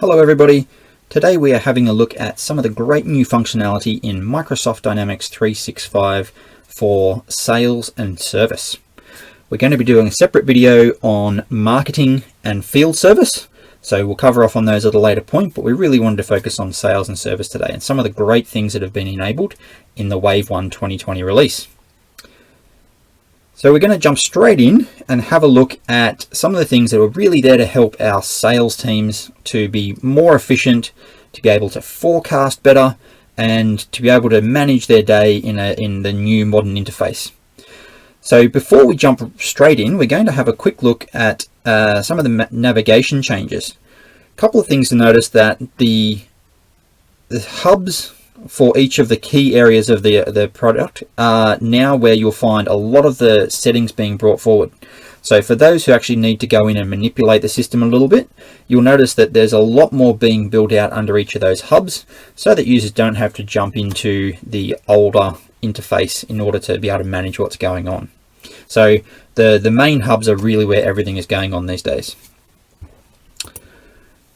Hello everybody. Today we are having a look at some of the great new functionality in Microsoft Dynamics 365 for sales and service. We're going to be doing a separate video on marketing and field service, so we'll cover off on those at a later point, but we really wanted to focus on sales and service today and some of the great things that have been enabled in the Wave 1 2020 release. So we're going to jump straight in and have a look at some of the things that are really there to help our sales teams to be more efficient, to be able to forecast better, and to be able to manage their day in the new modern interface. So before we jump straight in, we're going to have a quick look at some of the navigation changes. A couple of things to notice: that the hubs for each of the key areas of the product are now where you'll find a lot of the settings being brought forward. So for those who actually need to go in and manipulate the system a little bit, you'll notice that there's a lot more being built out under each of those hubs, so that users don't have to jump into the older interface in order to be able to manage what's going on. So the main hubs are really where everything is going on these days.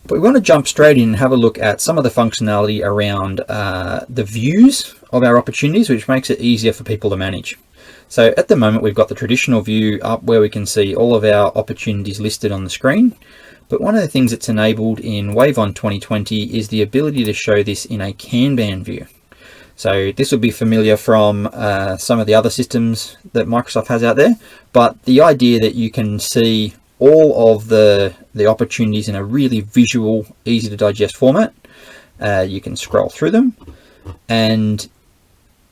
But we want to jump straight in and have a look at some of the functionality around the views of our opportunities, which makes it easier for people to manage. So at the moment, we've got the traditional view up where we can see all of our opportunities listed on the screen. But one of the things that's enabled in Wave 1 2020 is the ability to show this in a Kanban view. So this will be familiar from some of the other systems that Microsoft has out there, but the idea that you can see all of the opportunities in a really visual, easy to digest format. You can scroll through them and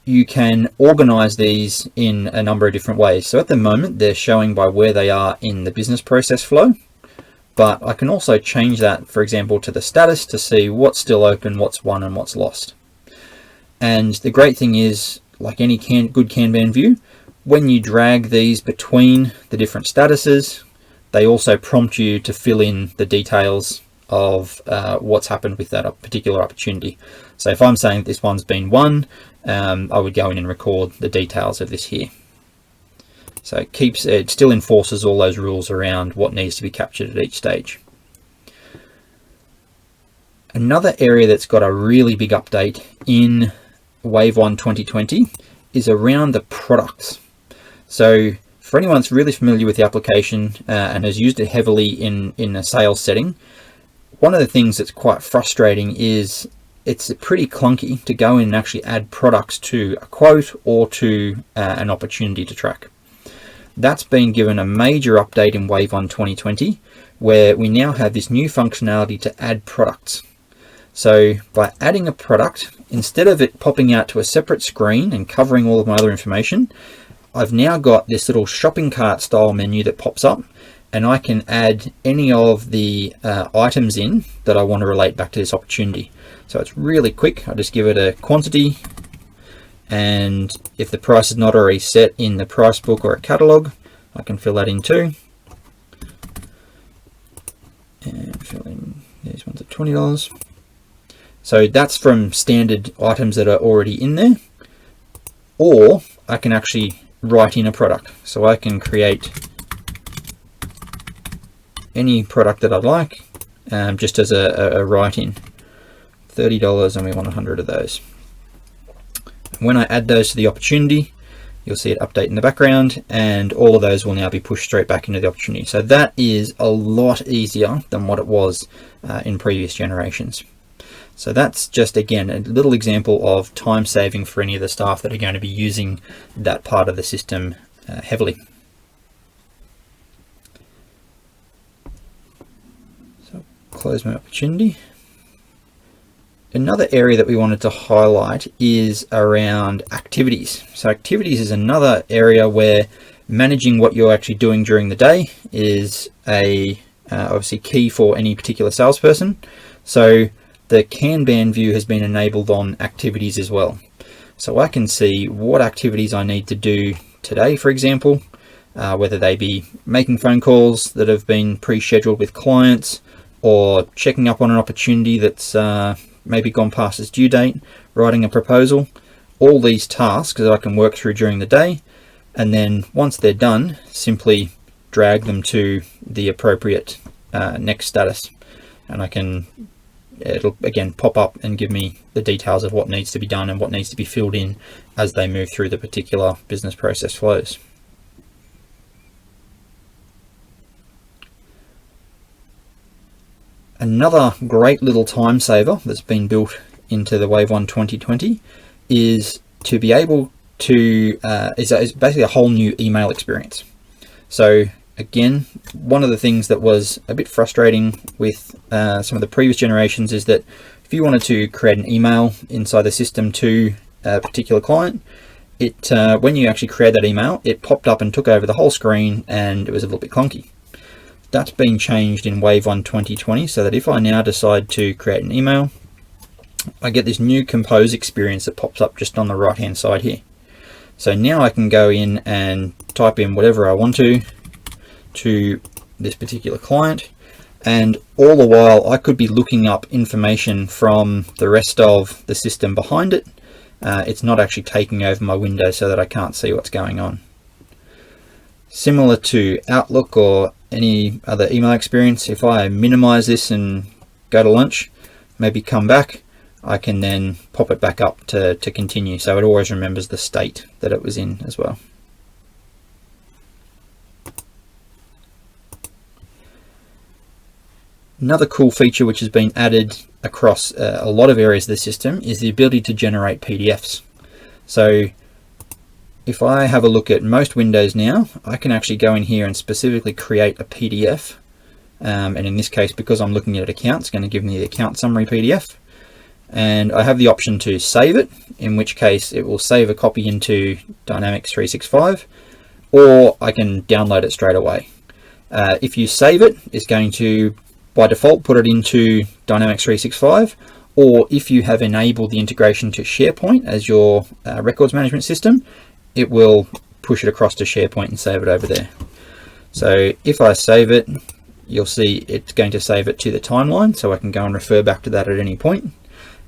you can organize these in a number of different ways. So at the moment they're showing by where they are in the business process flow, but I can also change that, for example, to the status to see what's still open, what's won and what's lost. And the great thing is, like any good Kanban view, when you drag these between the different statuses, they also prompt you to fill in the details of what's happened with that particular opportunity. So if I'm saying that this one's been won, I would go in and record the details of this here. So it still enforces all those rules around what needs to be captured at each stage. Another area that's got a really big update in Wave 1 2020 is around the products. So for anyone that's really familiar with the application and has used it heavily in a sales setting, one of the things that's quite frustrating is it's pretty clunky to go in and actually add products to a quote or to an opportunity to track. That's been given a major update in Wave 1 2020, where we now have this new functionality to add products. So by adding a product, instead of it popping out to a separate screen and covering all of my other information, I've now got this little shopping cart style menu that pops up, and I can add any of the items in that I want to relate back to this opportunity. So it's really quick. I just give it a quantity, and if the price is not already set in the price book or a catalog, I can fill that in too. And fill in these ones at $20. So that's from standard items that are already in there, or I can actually write in a product. So I can create any product that I'd like, just as a write-in. $30 and we want 100 of those. When I add those to the opportunity, you'll see it update in the background, and all of those will now be pushed straight back into the opportunity. So that is a lot easier than what it was in previous generations. So that's just, again, a little example of time saving for any of the staff that are going to be using that part of the system heavily. So close my opportunity. Another area that we wanted to highlight is around activities. So activities is another area where managing what you're actually doing during the day is obviously key for any particular salesperson. So the Kanban view has been enabled on activities as well. So I can see what activities I need to do today, for example, whether they be making phone calls that have been pre-scheduled with clients, or checking up on an opportunity that's maybe gone past its due date, writing a proposal. All these tasks that I can work through during the day, and then once they're done, simply drag them to the appropriate next status. And I can it'll again pop up and give me the details of what needs to be done and what needs to be filled in as they move through the particular business process flows. Another great little time saver that's been built into the Wave 1 2020 is to be able to is basically a whole new email experience. So again, one of the things that was a bit frustrating with some of the previous generations is that if you wanted to create an email inside the system to a particular client, it when you actually create that email, it popped up and took over the whole screen, and it was a little bit clunky. That's been changed in Wave 1 2020, so that if I now decide to create an email, I get this new compose experience that pops up just on the right hand side here. So now I can go in and type in whatever I want to this particular client, and all the while I could be looking up information from the rest of the system behind it. It's not actually taking over my window so that I can't see what's going on. Similar to Outlook or any other email experience, if I minimize this and go to lunch, maybe come back, I can then pop it back up to continue, so it always remembers the state that it was in as well. Another cool feature which has been added across a lot of areas of the system is the ability to generate PDFs. So if I have a look at most windows now, I can actually go in here and specifically create a PDF. And in this case, because I'm looking at accounts, it's going to give me the account summary PDF. And I have the option to save it, in which case it will save a copy into Dynamics 365, or I can download it straight away. If you save it, it's going to, by default, put it into Dynamics 365, or if you have enabled the integration to SharePoint as your records management system, it will push it across to SharePoint and save it over there. So if I save it, you'll see it's going to save it to the timeline, so I can go and refer back to that at any point.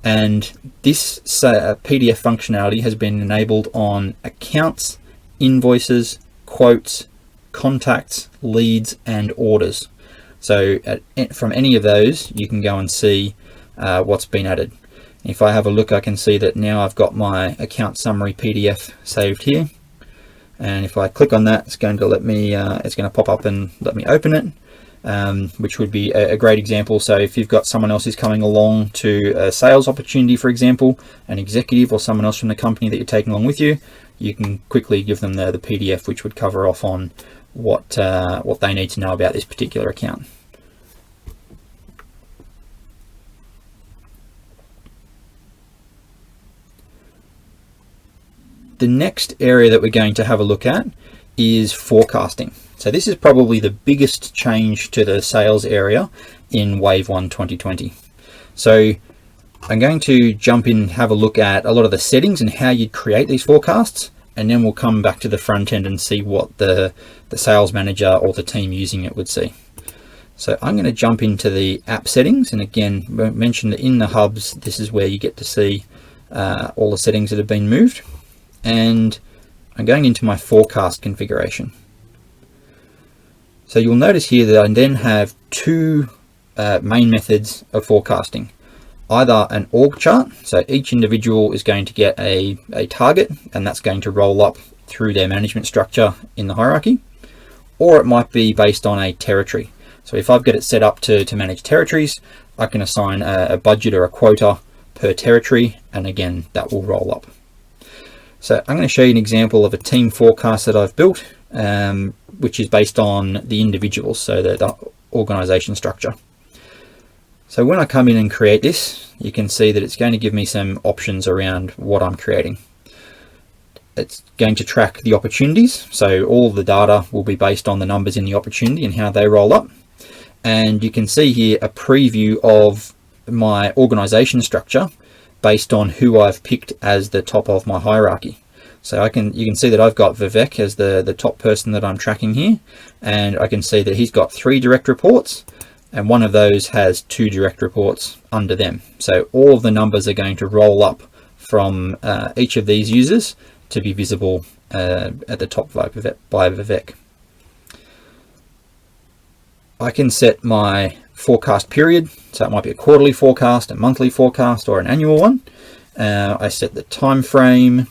And this PDF functionality has been enabled on accounts, invoices, quotes, contacts, leads, and orders. So from any of those, you can go and see what's been added. If I have a look, I can see that now I've got my account summary PDF saved here. And if I click on that, it's going to let me, it's going to pop up and let me open it, which would be a great example. So if you've got someone else who's coming along to a sales opportunity, for example, an executive or someone else from the company that you're taking along with you, you can quickly give them the PDF, which would cover off on what they need to know about this particular account. The next area that we're going to have a look at is forecasting. So this is probably the biggest change to the sales area in Wave 1 2020. So I'm going to jump in and have a look at a lot of the settings and how you'd create these forecasts, and then we'll come back to the front end and see what the sales manager or the team using it would see. So I'm going to jump into the app settings, and again, mention that in the hubs, this is where you get to see all the settings that have been moved. And I'm going into my forecast configuration. So you'll notice here that I then have two main methods of forecasting. Either an org chart, so each individual is going to get a target, and that's going to roll up through their management structure in the hierarchy, or it might be based on a territory. So if I've got it set up to manage territories, I can assign a budget or a quota per territory, and again, that will roll up. So I'm going to show you an example of a team forecast that I've built, which is based on the individuals, so the organization structure. So when I come in and create this, you can see that it's going to give me some options around what I'm creating. It's going to track the opportunities, so all the data will be based on the numbers in the opportunity and how they roll up. And you can see here a preview of my organization structure based on who I've picked as the top of my hierarchy. So you can see that I've got Vivek as the top person that I'm tracking here, and I can see that he's got 3 direct reports, and one of those has 2 direct reports under them. So all of the numbers are going to roll up from each of these users to be visible at the top by Vivek. I can set my forecast period. So it might be a quarterly forecast, a monthly forecast, or an annual one. I set the time frame,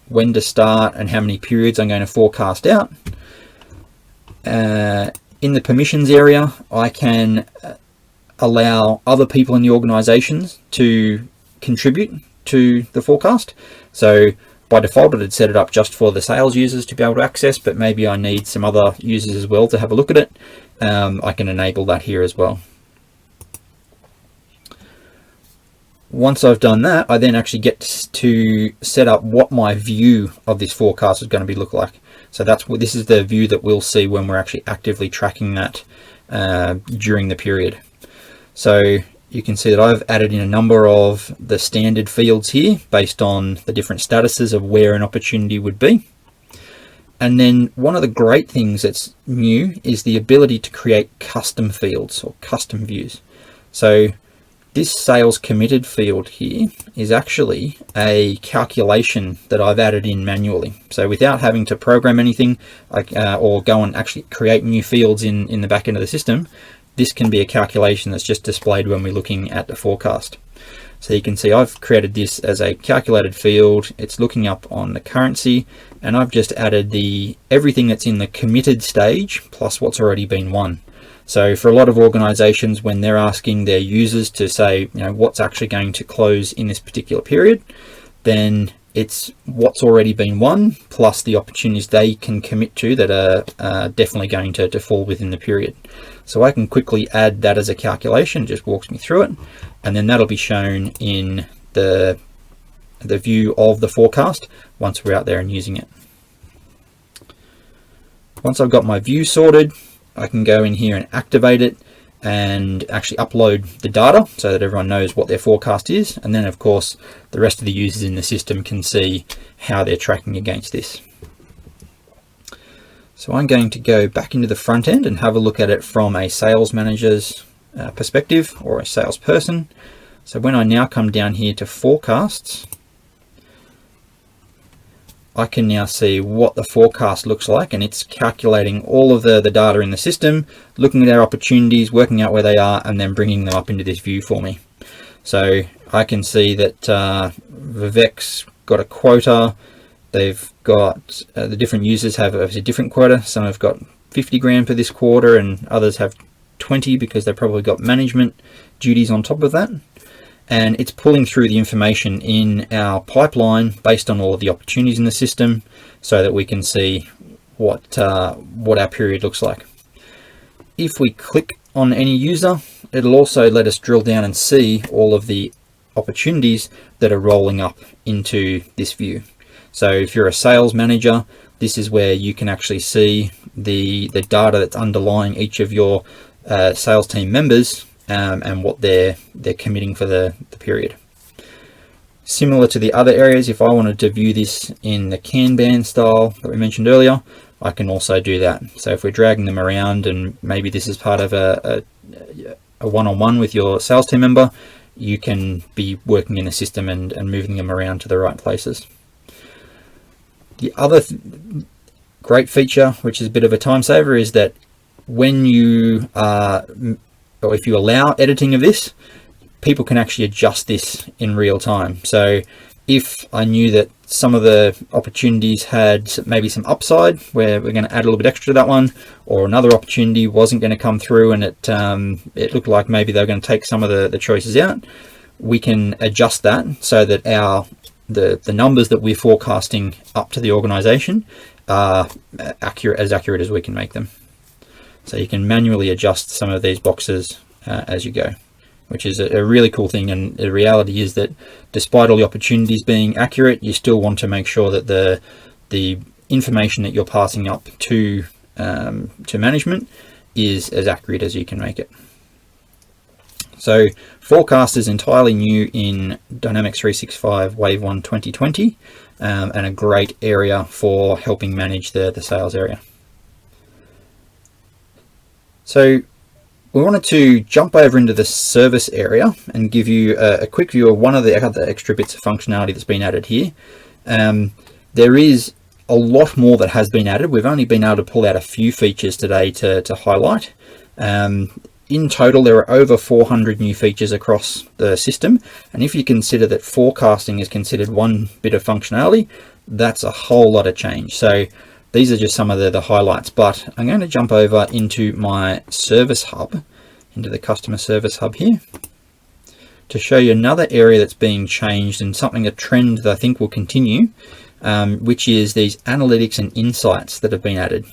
when to start, and how many periods I'm going to forecast out. In the permissions area, I can allow other people in the organizations to contribute to the forecast. So by default, it had set it up just for the sales users to be able to access, but maybe I need some other users as well to have a look at it. I can enable that here as well. Once I've done that, I then actually get to set up what my view of this forecast is going to look like. So this is the view that we'll see when we're actually actively tracking that during the period. So you can see that I've added in a number of the standard fields here based on the different statuses of where an opportunity would be. And then one of the great things that's new is the ability to create custom fields or custom views. So this sales committed field here is actually a calculation that I've added in manually. So without having to program anything or go and actually create new fields in the back end of the system, this can be a calculation that's just displayed when we're looking at the forecast. So you can see I've created this as a calculated field. It's looking up on the currency, and I've just added everything that's in the committed stage plus what's already been won. So for a lot of organizations, when they're asking their users to say, what's actually going to close in this particular period, then it's what's already been won plus the opportunities they can commit to that are definitely going to fall within the period. So I can quickly add that as a calculation, it just walks me through it, and then that'll be shown in the view of the forecast once we're out there and using it. Once I've got my view sorted, I can go in here and activate it and actually upload the data so that everyone knows what their forecast is. And then of course, the rest of the users in the system can see how they're tracking against this. So I'm going to go back into the front end and have a look at it from a sales manager's perspective or a salesperson. So when I now come down here to forecasts, I can now see what the forecast looks like, and it's calculating all of the data in the system, looking at our opportunities, working out where they are, and then bringing them up into this view for me. So I can see that Vivek's got a quota. They've got the different users have a different quota. Some have got 50 grand for this quarter, and others have 20 because they've probably got management duties on top of that. And it's pulling through the information in our pipeline based on all of the opportunities in the system so that we can see what our period looks like. If we click on any user, it'll also let us drill down and see all of the opportunities that are rolling up into this view. So if you're a sales manager, this is where you can actually see the data that's underlying each of your sales team members and what they're committing for the period. Similar to the other areas, if I wanted to view this in the Kanban style that we mentioned earlier, I can also do that. So if we're dragging them around, and maybe this is part of a one-on-one with your sales team member, you can be working in the system and moving them around to the right places. The other great feature, which is a bit of a time saver, is that when you or if you allow editing of this, people can actually adjust this in real time. So if I knew that some of the opportunities had maybe some upside where we're going to add a little bit extra to that one, or another opportunity wasn't going to come through and it looked like maybe they were going to take some of the choices out, we can adjust that so that the numbers that we're forecasting up to the organization are as accurate as we can make them. So you can manually adjust some of these boxes as you go, which is a really cool thing. And the reality is that despite all the opportunities being accurate, you still want to make sure that the information that you're passing up to management is as accurate as you can make it. So forecast is entirely new in Dynamics 365 Wave 1 2020 and a great area for helping manage the sales area. So we wanted to jump over into the service area and give you a quick view of one of the other extra bits of functionality that's been added here. There is a lot more that has been added. We've only been able to pull out a few features today to highlight. in total, there are over 400 new features across the system. And if you consider that forecasting is considered one bit of functionality, that's a whole lot of change. So these are just some of the highlights, but I'm going to jump over into my service hub, into the customer service hub here, to show you another area that's being changed and something, a trend that I think will continue, which is these analytics and insights that have been added.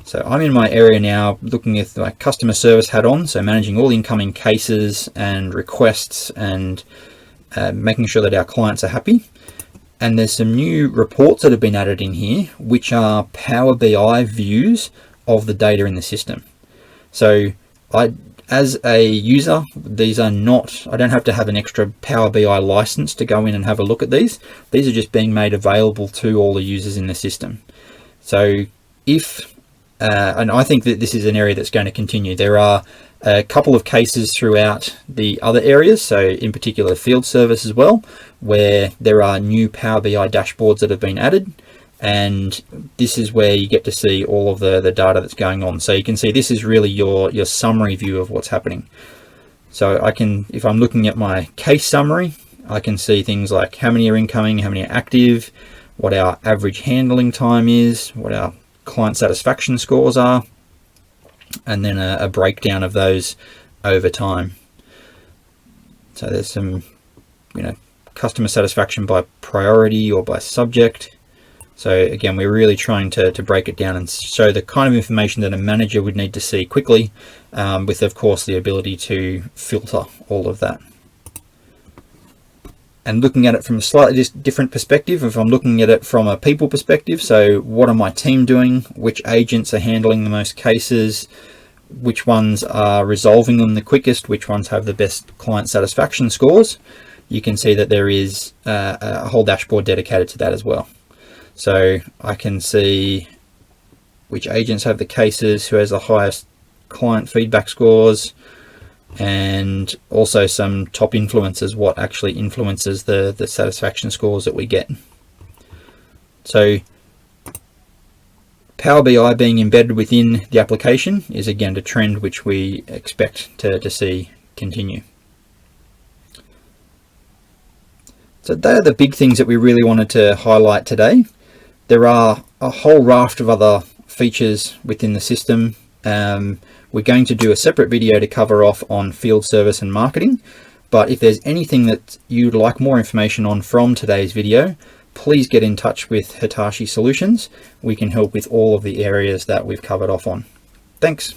So I'm in my area now looking at my customer service hat on, so managing all incoming cases and requests and making sure that our clients are happy. And there's some new reports that have been added in here, which are Power BI views of the data in the system. So as a user, these are not, I don't have to have an extra Power BI license to go in and have a look at these. These are just being made available to all the users in the system. So if, and I think that this is an area that's going to continue. There are a couple of cases throughout the other areas, so in particular field service as well, where there are new Power BI dashboards that have been added, and this is where you get to see all of the data that's going on. So you can see this is really your summary view of what's happening. So I can, if I'm looking at my case summary, I can see things like how many are incoming, how many are active, what our average handling time is, what our client satisfaction scores are, and then a breakdown of those over time. So there's some, customer satisfaction by priority or by subject. So again, we're really trying to break it down and show the kind of information that a manager would need to see quickly, with of course the ability to filter all of that. And looking at it from a slightly different perspective, if I'm looking at it from a people perspective, so what are my team doing, which agents are handling the most cases, which ones are resolving them the quickest, which ones have the best client satisfaction scores, you can see that there is a whole dashboard dedicated to that as well. So I can see which agents have the cases, who has the highest client feedback scores, and also some top influencers, what actually influences the satisfaction scores that we get. So Power BI being embedded within the application is again a trend which we expect to see continue. So they are the big things that we really wanted to highlight today. There are a whole raft of other features within the system. We're going to do a separate video to cover off on field service and marketing, but if there's anything that you'd like more information on from today's video, please get in touch with Hitachi Solutions. We can help with all of the areas that we've covered off on. Thanks.